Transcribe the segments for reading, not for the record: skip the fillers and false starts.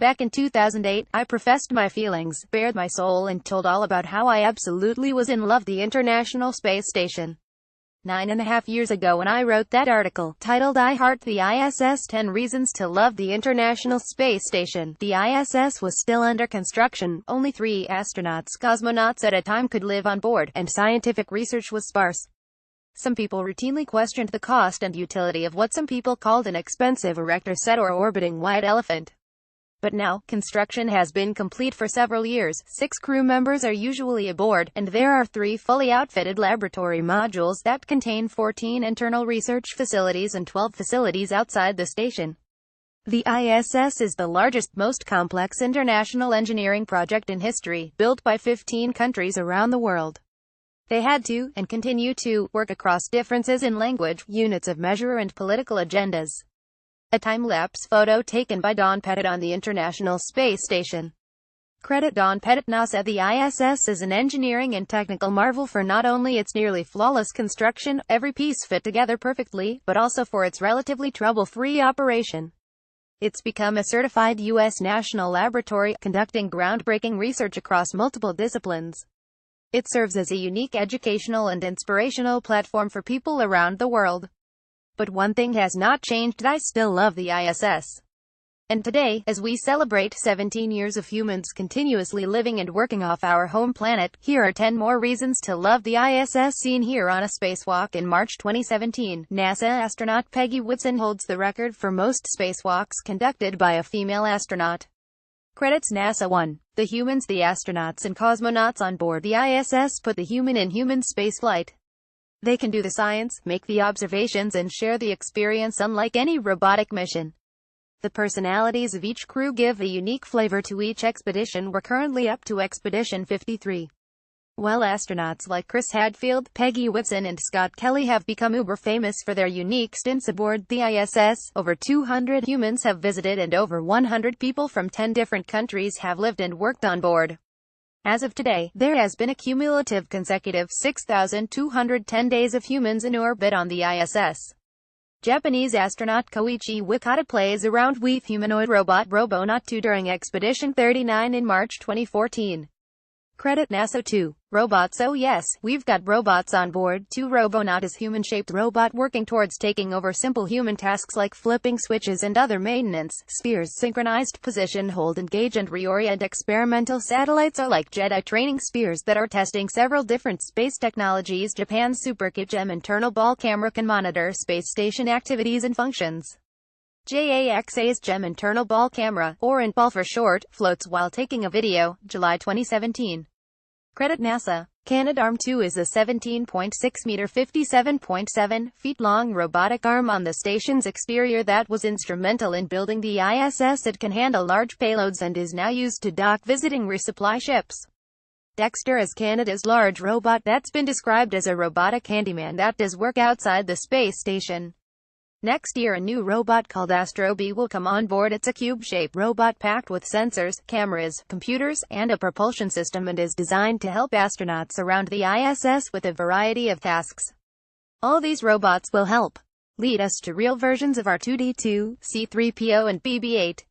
Back in 2008, I professed my feelings, bared my soul, and told all about how I absolutely was in love with the International Space Station. 9.5 years ago when I wrote that article, titled I Heart the ISS 10 Reasons to Love the International Space Station, the ISS was still under construction, only 3 cosmonauts at a time could live on board, and scientific research was sparse. Some people routinely questioned the cost and utility of what some people called an expensive erector set or orbiting white elephant. But now, construction has been complete for several years, 6 crew members are usually aboard, and there are 3 fully outfitted laboratory modules that contain 14 internal research facilities and 12 facilities outside the station. The ISS is the largest, most complex international engineering project in history, built by 15 countries around the world. They had to, and continue to, work across differences in language, units of measure and political agendas. A time-lapse photo taken by Don Pettit on the International Space Station. Credit Don Pettit. NASA. The ISS is an engineering and technical marvel for not only its nearly flawless construction, every piece fit together perfectly, but also for its relatively trouble-free operation. It's become a certified U.S. national laboratory, conducting groundbreaking research across multiple disciplines. It serves as a unique educational and inspirational platform for people around the world. But one thing has not changed: I still love the ISS. And today, as we celebrate 17 years of humans continuously living and working off our home planet, here are 10 more reasons to love the ISS. Seen here on a spacewalk in March 2017, NASA astronaut Peggy Whitson holds the record for most spacewalks conducted by a female astronaut. Credits NASA. 1. The humans. The astronauts and cosmonauts on board the ISS put the human in human spaceflight. They can do the science, make the observations, and share the experience unlike any robotic mission. The personalities of each crew give a unique flavor to each expedition. We're currently up to Expedition 53. While astronauts like Chris Hadfield, Peggy Whitson, and Scott Kelly have become uber-famous for their unique stints aboard the ISS, over 200 humans have visited and over 100 people from 10 different countries have lived and worked on board. As of today, there has been a cumulative consecutive 6,210 days of humans in orbit on the ISS. Japanese astronaut Koichi Wakata plays a round-weave humanoid robot Robonaut 2 during Expedition 39 in March 2014. Credit NASA. 2. Robots. Oh yes, we've got robots on board. 2. Robonaut is a human-shaped robot working towards taking over simple human tasks like flipping switches and other maintenance. Spheres, synchronized position, hold, engage, and reorient. Experimental satellites are like Jedi training spheres that are testing several different space technologies. Japan's SuperKit GEM internal ball camera can monitor space station activities and functions. JAXA's GEM internal ball camera, or INTBALL for short, floats while taking a video. July 2017. Credit NASA. Canadarm2 is a 17.6-meter 57.7 feet long robotic arm on the station's exterior that was instrumental in building the ISS. It can handle large payloads and is now used to dock visiting resupply ships. Dexter is Canada's large robot that's been described as a robotic handyman that does work outside the space station. Next year, a new robot called Astro B will come on board. It's a cube-shaped robot packed with sensors, cameras, computers, and a propulsion system, and is designed to help astronauts around the ISS with a variety of tasks. All these robots will help lead us to real versions of R2-D2, C-3PO, and BB-8.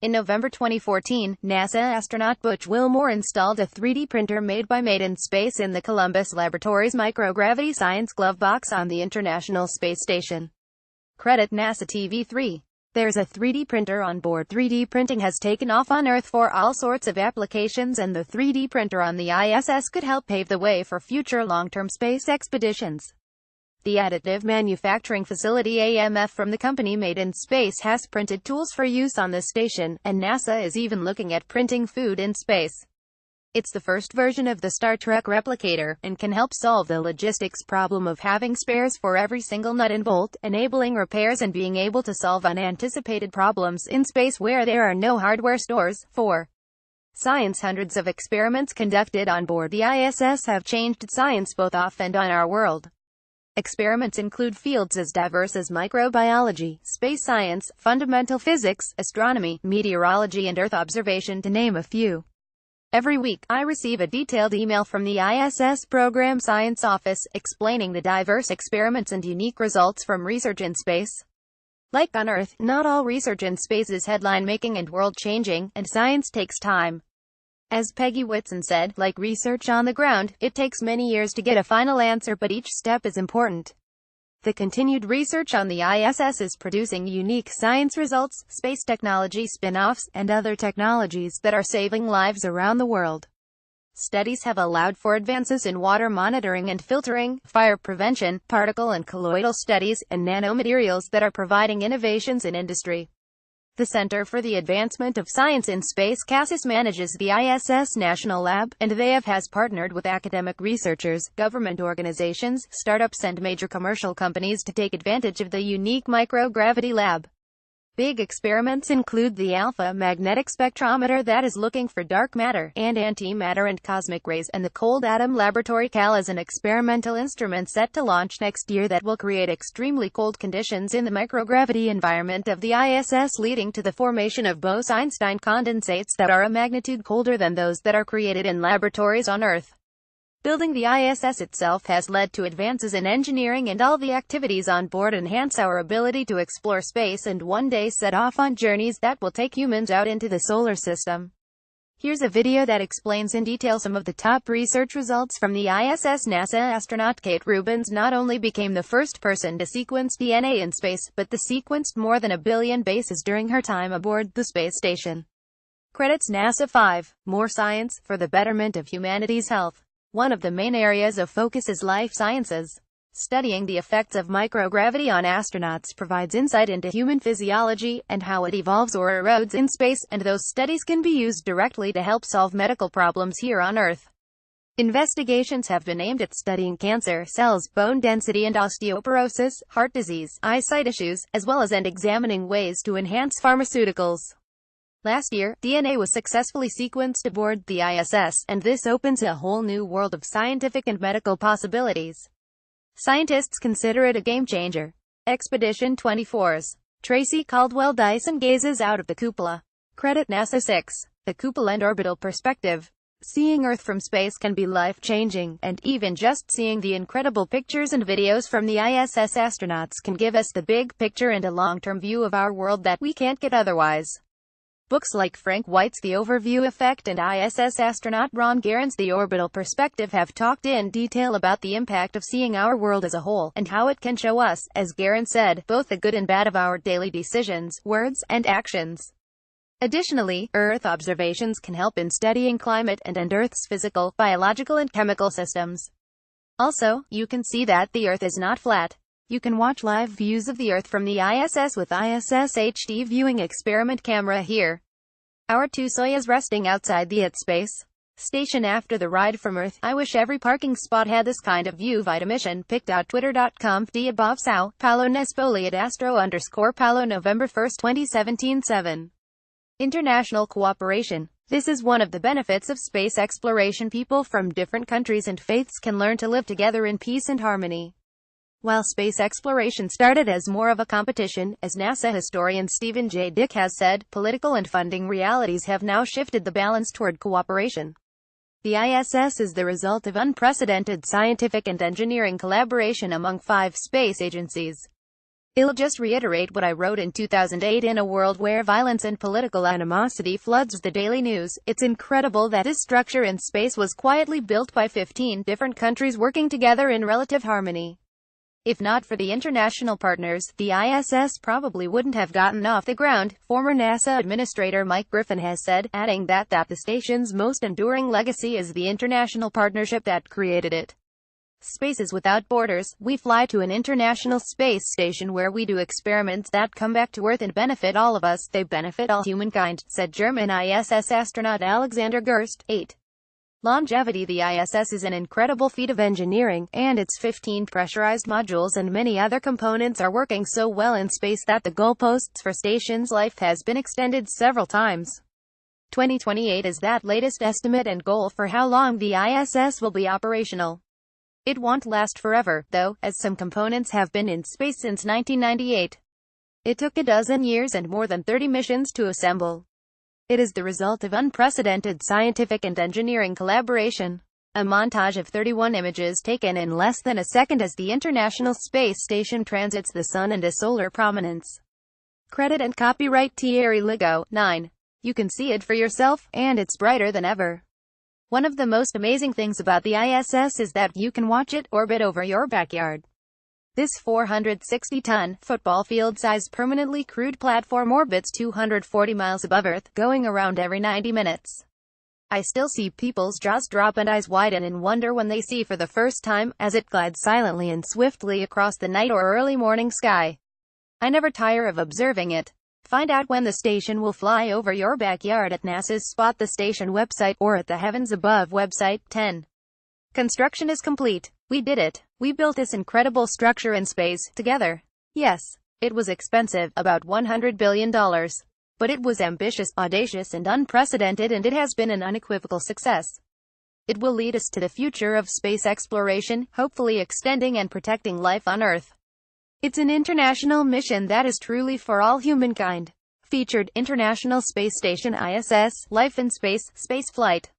In November 2014, NASA astronaut Butch Wilmore installed a 3D printer made in space in the Columbus Laboratories microgravity science glove box on the International Space Station. Credit NASA. TV3. There's a 3D printer on board. 3D printing has taken off on Earth for all sorts of applications, and the 3D printer on the ISS could help pave the way for future long-term space expeditions. The additive manufacturing facility AMF from the company Made in Space has printed tools for use on the station, and NASA is even looking at printing food in space. It's the first version of the Star Trek replicator, and can help solve the logistics problem of having spares for every single nut and bolt, enabling repairs and being able to solve unanticipated problems in space where there are no hardware stores. 4. Science. Hundreds of experiments conducted on board the ISS have changed science both off and on our world. Experiments include fields as diverse as microbiology, space science, fundamental physics, astronomy, meteorology, and Earth observation, to name a few. Every week, I receive a detailed email from the ISS Program Science Office, explaining the diverse experiments and unique results from research in space. Like on Earth, not all research in space is headline-making and world-changing, and science takes time. As Peggy Whitson said, like research on the ground, it takes many years to get a final answer, but each step is important. The continued research on the ISS is producing unique science results, space technology spin-offs, and other technologies that are saving lives around the world. Studies have allowed for advances in water monitoring and filtering, fire prevention, particle and colloidal studies, and nanomaterials that are providing innovations in industry. The Center for the Advancement of Science in Space (CASIS) manages the ISS National Lab, and they has partnered with academic researchers, government organizations, startups and major commercial companies to take advantage of the unique microgravity lab. Big experiments include the alpha magnetic spectrometer that is looking for dark matter and antimatter and cosmic rays, and the Cold Atom Laboratory CAL is an experimental instrument set to launch next year that will create extremely cold conditions in the microgravity environment of the ISS, leading to the formation of Bose-Einstein condensates that are a magnitude colder than those that are created in laboratories on Earth. Building the ISS itself has led to advances in engineering, and all the activities on board enhance our ability to explore space and one day set off on journeys that will take humans out into the solar system. Here's a video that explains in detail some of the top research results from the ISS. NASA astronaut Kate Rubins not only became the first person to sequence DNA in space, but sequenced more than 1 billion bases during her time aboard the space station. Credits NASA. 5. More science, for the betterment of humanity's health. One of the main areas of focus is life sciences. Studying the effects of microgravity on astronauts provides insight into human physiology, and how it evolves or erodes in space, and those studies can be used directly to help solve medical problems here on Earth. Investigations have been aimed at studying cancer cells, bone density and osteoporosis, heart disease, eyesight issues, as well as examining ways to enhance pharmaceuticals. Last year, DNA was successfully sequenced aboard the ISS, and this opens a whole new world of scientific and medical possibilities. Scientists consider it a game-changer. Expedition 24's Tracy Caldwell Dyson gazes out of the cupola. Credit NASA. 6. The cupola and orbital perspective. Seeing Earth from space can be life-changing, and even just seeing the incredible pictures and videos from the ISS astronauts can give us the big picture and a long-term view of our world that we can't get otherwise. Books like Frank White's The Overview Effect and ISS astronaut Ron Garen's The Orbital Perspective have talked in detail about the impact of seeing our world as a whole, and how it can show us, as Garen said, both the good and bad of our daily decisions, words, and actions. Additionally, Earth observations can help in studying climate and Earth's physical, biological and chemical systems. Also, you can see that the Earth is not flat. You can watch live views of the Earth from the ISS with ISS HD viewing experiment camera here. Our 2 Soyuz resting outside the IT space station after the ride from Earth. I wish every parking spot had this kind of view. Mission pic.twitter.com the above Sao Paulo Nespoli at Astro_Paulo November 1, 2017. 7. International cooperation. This is one of the benefits of space exploration. People from different countries and faiths can learn to live together in peace and harmony. While space exploration started as more of a competition, as NASA historian Stephen J. Dick has said, political and funding realities have now shifted the balance toward cooperation. The ISS is the result of unprecedented scientific and engineering collaboration among 5 space agencies. I'll just reiterate what I wrote in 2008. In a world where violence and political animosity floods the daily news, it's incredible that this structure in space was quietly built by 15 different countries working together in relative harmony. If not for the international partners, the ISS probably wouldn't have gotten off the ground, former NASA Administrator Mike Griffin has said, adding that the station's most enduring legacy is the international partnership that created it. Space is without borders. We fly to an international space station where we do experiments that come back to Earth and benefit all of us. They benefit all humankind, said German ISS astronaut Alexander Gerst. 8. Longevity. The ISS is an incredible feat of engineering, and its 15 pressurized modules and many other components are working so well in space that the goalposts for station's life has been extended several times. 2028 is that latest estimate and goal for how long the ISS will be operational. It won't last forever, though, as some components have been in space since 1998. It took a dozen years and more than 30 missions to assemble. It is the result of unprecedented scientific and engineering collaboration. A montage of 31 images taken in less than a second as the International Space Station transits the Sun into solar prominence. Credit and copyright Thierry Ligo. 9. You can see it for yourself, and it's brighter than ever. One of the most amazing things about the ISS is that you can watch it orbit over your backyard. This 460-ton, football field-sized permanently crewed platform orbits 240 miles above Earth, going around every 90 minutes. I still see people's jaws drop and eyes widen in wonder when they see for the first time, as it glides silently and swiftly across the night or early morning sky. I never tire of observing it. Find out when the station will fly over your backyard at NASA's Spot the Station website, or at the Heavens Above website. 10. Construction is complete. We did it. We built this incredible structure in space, together. Yes, it was expensive, about $100 billion. But it was ambitious, audacious and unprecedented, and it has been an unequivocal success. It will lead us to the future of space exploration, hopefully extending and protecting life on Earth. It's an international mission that is truly for all humankind. Featured International Space Station ISS, Life in Space, Spaceflight.